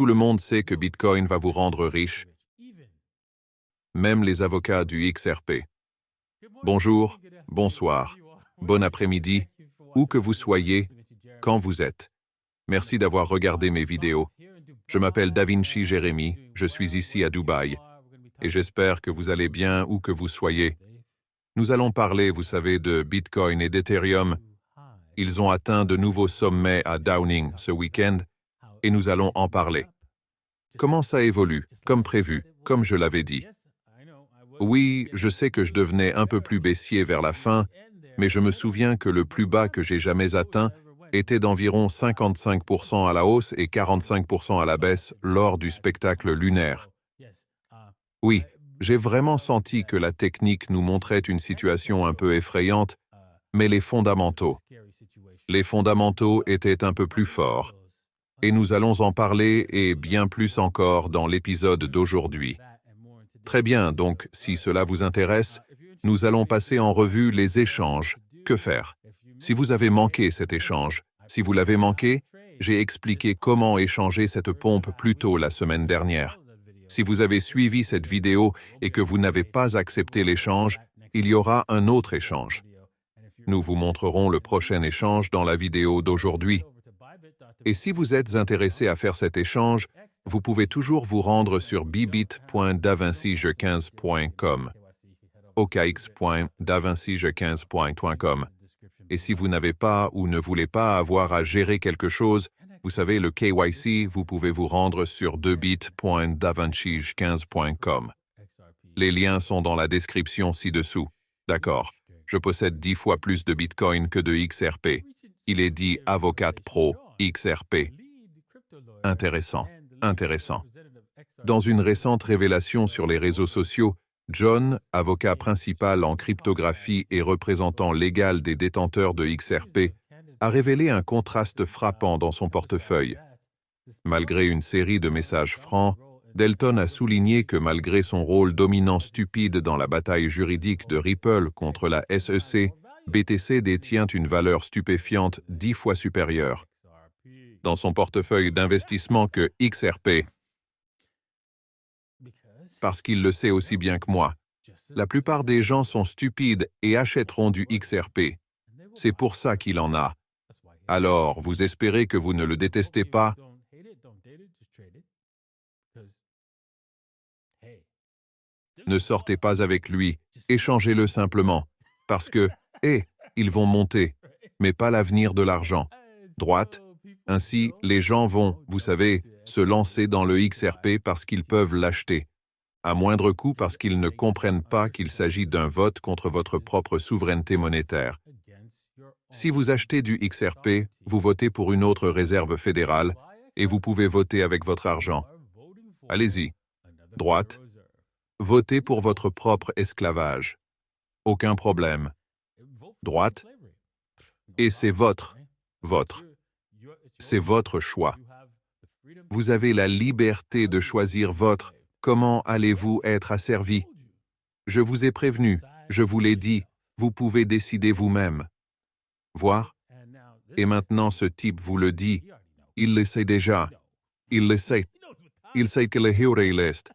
Tout le monde sait que Bitcoin va vous rendre riche, même les avocats du XRP. Bonjour, bonsoir, bon après-midi, où que vous soyez, quand vous êtes. Merci d'avoir regardé mes vidéos. Je m'appelle Davinci Jérémy, je suis ici à Dubaï, et j'espère que vous allez bien où que vous soyez. Nous allons parler, vous savez, de Bitcoin et d'Ethereum. Ils ont atteint de nouveaux sommets à Downing ce week-end, et nous allons en parler. Comment ça évolue, comme prévu, comme je l'avais dit. Oui, je sais que je devenais un peu plus baissier vers la fin, mais je me souviens que le plus bas que j'ai jamais atteint était d'environ 55% à la hausse et 45% à la baisse lors du spectacle lunaire. Oui, j'ai vraiment senti que la technique nous montrait une situation un peu effrayante, mais les fondamentaux étaient un peu plus forts. Et nous allons en parler et bien plus encore dans l'épisode d'aujourd'hui. Très bien, donc, si cela vous intéresse, nous allons passer en revue les échanges. Que faire? Si vous avez manqué cet échange, si vous l'avez manqué, j'ai expliqué comment échanger cette pompe plus tôt la semaine dernière. Si vous avez suivi cette vidéo et que vous n'avez pas accepté l'échange, il y aura un autre échange. Nous vous montrerons le prochain échange dans la vidéo d'aujourd'hui. Et si vous êtes intéressé à faire cet échange, vous pouvez toujours vous rendre sur bybit.davincije15.com, okx.davincije15.com. Et si vous n'avez pas ou ne voulez pas avoir à gérer quelque chose, vous savez, le KYC, vous pouvez vous rendre sur debit.davincije15.com. Les liens sont dans la description ci-dessous. D'accord, je possède 10 fois plus de Bitcoin que de XRP. Il est dit Avocat Pro XRP. Intéressant. Dans une récente révélation sur les réseaux sociaux, John, avocat principal en cryptographie et représentant légal des détenteurs de XRP, a révélé un contraste frappant dans son portefeuille. Malgré une série de messages francs, Delton a souligné que malgré son rôle dominant stupide dans la bataille juridique de Ripple contre la SEC, BTC détient une valeur stupéfiante 10 fois supérieure dans son portefeuille d'investissement que XRP. Parce qu'il le sait aussi bien que moi. La plupart des gens sont stupides et achèteront du XRP. C'est pour ça qu'il en a. Alors, vous espérez que vous ne le détestez pas? Ne sortez pas avec lui, échangez-le simplement. Parce que, ils vont monter, mais pas l'avenir de l'argent. Droite. Ainsi, les gens vont, vous savez, se lancer dans le XRP parce qu'ils peuvent l'acheter. À moindre coût parce qu'ils ne comprennent pas qu'il s'agit d'un vote contre votre propre souveraineté monétaire. Si vous achetez du XRP, vous votez pour une autre réserve fédérale et vous pouvez voter avec votre argent. Allez-y. Droite. Votez pour votre propre esclavage. Aucun problème. Droite. Et c'est votre. C'est votre choix. Vous avez la liberté de choisir votre. Comment allez-vous être asservi? Je vous ai prévenu, je vous l'ai dit, vous pouvez décider vous-même. Voir? Et maintenant ce type vous le dit, il le sait déjà. Il le sait. Il sait que le héros est.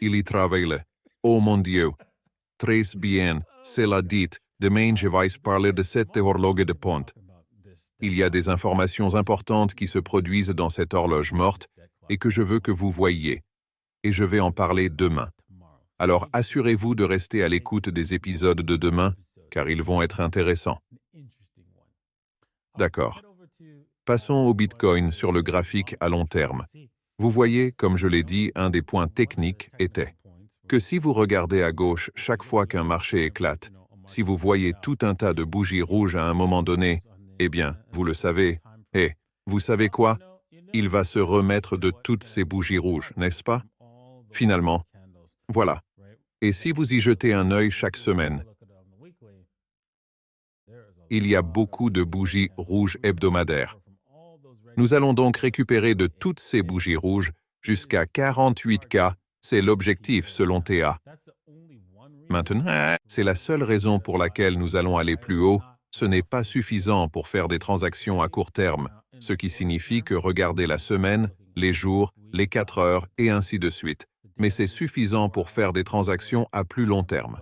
Il y travaille. Oh mon Dieu. Très bien, c'est la dite. Demain je vais parler de cette horloge de ponte. Il y a des informations importantes qui se produisent dans cette horloge morte et que je veux que vous voyiez. Et je vais en parler demain. Alors assurez-vous de rester à l'écoute des épisodes de demain, car ils vont être intéressants. D'accord. Passons au Bitcoin sur le graphique à long terme. Vous voyez, comme je l'ai dit, un des points techniques était que si vous regardez à gauche chaque fois qu'un marché éclate, si vous voyez tout un tas de bougies rouges à un moment donné, eh bien, vous le savez, vous savez quoi? Il va se remettre de toutes ces bougies rouges, n'est-ce pas? Finalement, voilà. Et si vous y jetez un œil chaque semaine, il y a beaucoup de bougies rouges hebdomadaires. Nous allons donc récupérer de toutes ces bougies rouges jusqu'à 48K, c'est l'objectif selon TA. Maintenant, c'est la seule raison pour laquelle nous allons aller plus haut. Ce n'est pas suffisant pour faire des transactions à court terme, ce qui signifie que regardez la semaine, les jours, les 4 heures et ainsi de suite. Mais c'est suffisant pour faire des transactions à plus long terme.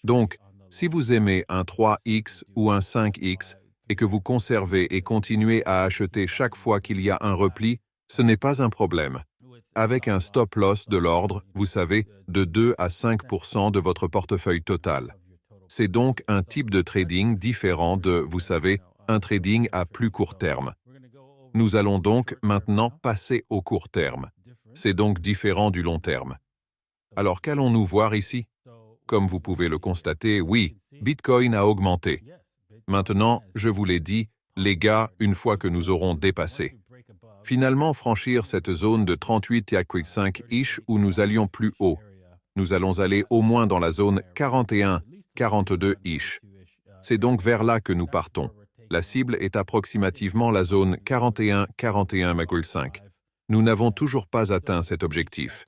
Donc, si vous aimez un 3x ou un 5x et que vous conservez et continuez à acheter chaque fois qu'il y a un repli, ce n'est pas un problème. Avec un stop-loss de l'ordre, vous savez, de 2 à 5% de votre portefeuille total. C'est donc un type de trading différent de, vous savez, un trading à plus court terme. Nous allons donc maintenant passer au court terme. C'est donc différent du long terme. Alors qu'allons-nous voir ici? Comme vous pouvez le constater, oui, Bitcoin a augmenté. Maintenant, je vous l'ai dit, les gars, une fois que nous aurons dépassé. Finalement, franchir cette zone de 38,5-ish où nous allions plus haut. Nous allons aller au moins dans la zone 41-42-ish. C'est donc vers là que nous partons. La cible est approximativement la zone 41-41,5. Nous n'avons toujours pas atteint cet objectif.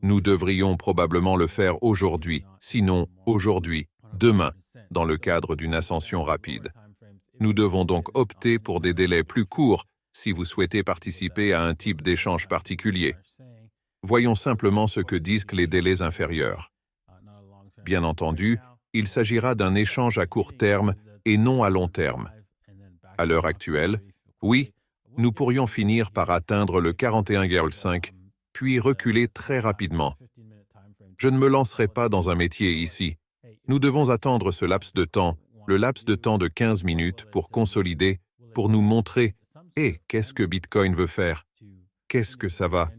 Nous devrions probablement le faire aujourd'hui, sinon aujourd'hui, demain, dans le cadre d'une ascension rapide. Nous devons donc opter pour des délais plus courts si vous souhaitez participer à un type d'échange particulier. Voyons simplement ce que disent les délais inférieurs. Bien entendu, il s'agira d'un échange à court terme et non à long terme. À l'heure actuelle, oui, nous pourrions finir par atteindre le 41,5, puis reculer très rapidement. Je ne me lancerai pas dans un métier ici. Nous devons attendre ce laps de temps, le laps de temps de 15 minutes pour consolider, pour nous montrer « qu'est-ce que Bitcoin veut faire? Qu'est-ce que ça va ?»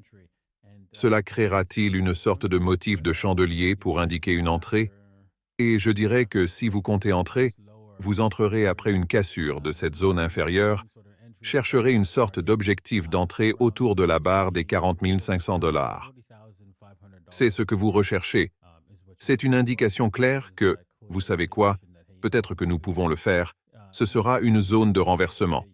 Cela créera-t-il une sorte de motif de chandelier pour indiquer une entrée? Et je dirais que si vous comptez entrer, vous entrerez après une cassure de cette zone inférieure, chercherez une sorte d'objectif d'entrée autour de la barre des 40 500 $. C'est ce que vous recherchez. C'est une indication claire que, vous savez quoi, peut-être que nous pouvons le faire, ce sera une zone de renversement.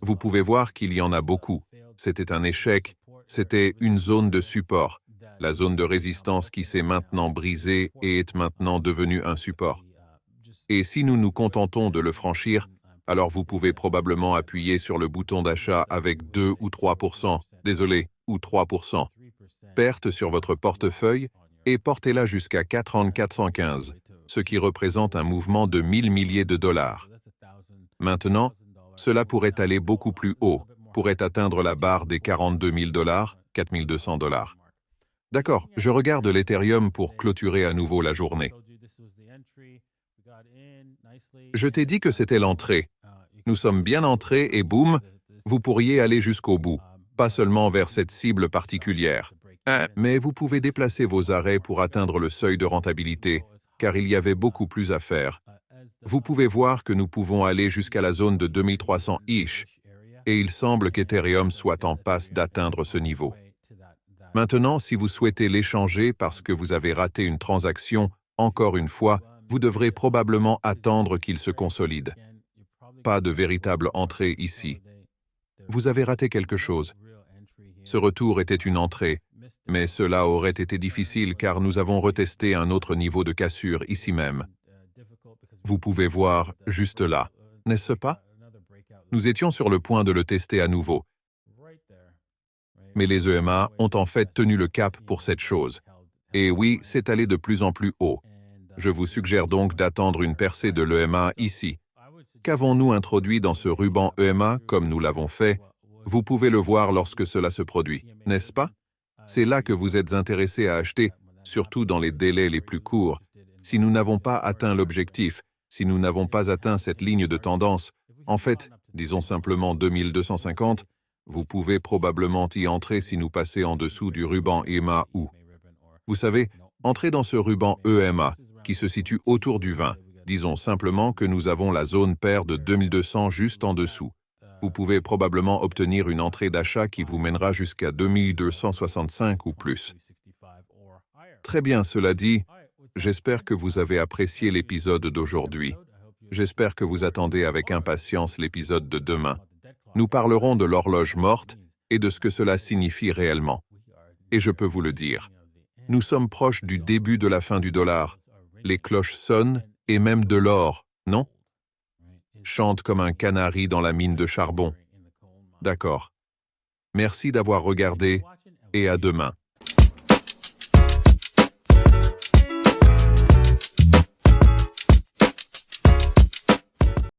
Vous pouvez voir qu'il y en a beaucoup. C'était un échec, c'était une zone de support, la zone de résistance qui s'est maintenant brisée et est maintenant devenue un support. Et si nous nous contentons de le franchir, alors vous pouvez probablement appuyer sur le bouton d'achat avec 2 ou 3%, ou 3%, perte sur votre portefeuille et portez-la jusqu'à 4,415, ce qui représente un mouvement de 1000 milliers de dollars. Maintenant, cela pourrait aller beaucoup plus haut, pourrait atteindre la barre des 42 000 $, 4 200 $. D'accord, je regarde l'Ethereum pour clôturer à nouveau la journée. Je t'ai dit que c'était l'entrée. Nous sommes bien entrés et boum, vous pourriez aller jusqu'au bout, pas seulement vers cette cible particulière. Mais vous pouvez déplacer vos arrêts pour atteindre le seuil de rentabilité, car il y avait beaucoup plus à faire. Vous pouvez voir que nous pouvons aller jusqu'à la zone de 2300-ish, et il semble qu'Ethereum soit en passe d'atteindre ce niveau. Maintenant, si vous souhaitez l'échanger parce que vous avez raté une transaction, encore une fois, vous devrez probablement attendre qu'il se consolide. Pas de véritable entrée ici. Vous avez raté quelque chose. Ce retour était une entrée, mais cela aurait été difficile car nous avons retesté un autre niveau de cassure ici même. Vous pouvez voir juste là, n'est-ce pas? Nous étions sur le point de le tester à nouveau. Mais les EMA ont en fait tenu le cap pour cette chose. Et oui, c'est allé de plus en plus haut. Je vous suggère donc d'attendre une percée de l'EMA ici. Qu'avons-nous introduit dans ce ruban EMA comme nous l'avons fait? Vous pouvez le voir lorsque cela se produit, n'est-ce pas? C'est là que vous êtes intéressé à acheter, surtout dans les délais les plus courts. Si nous n'avons pas atteint l'objectif, si nous n'avons pas atteint cette ligne de tendance, en fait, disons simplement 2250, vous pouvez probablement y entrer si nous passez en dessous du ruban EMA ou, vous savez, entrer dans ce ruban EMA qui se situe autour du 20. Disons simplement que nous avons la zone paire de 2200 juste en dessous. Vous pouvez probablement obtenir une entrée d'achat qui vous mènera jusqu'à 2265 ou plus. Très bien, cela dit, j'espère que vous avez apprécié l'épisode d'aujourd'hui. J'espère que vous attendez avec impatience l'épisode de demain. Nous parlerons de l'horloge morte et de ce que cela signifie réellement. Et je peux vous le dire, nous sommes proches du début de la fin du dollar. Les cloches sonnent et même de l'or, non? Chante comme un canari dans la mine de charbon. D'accord. Merci d'avoir regardé et à demain.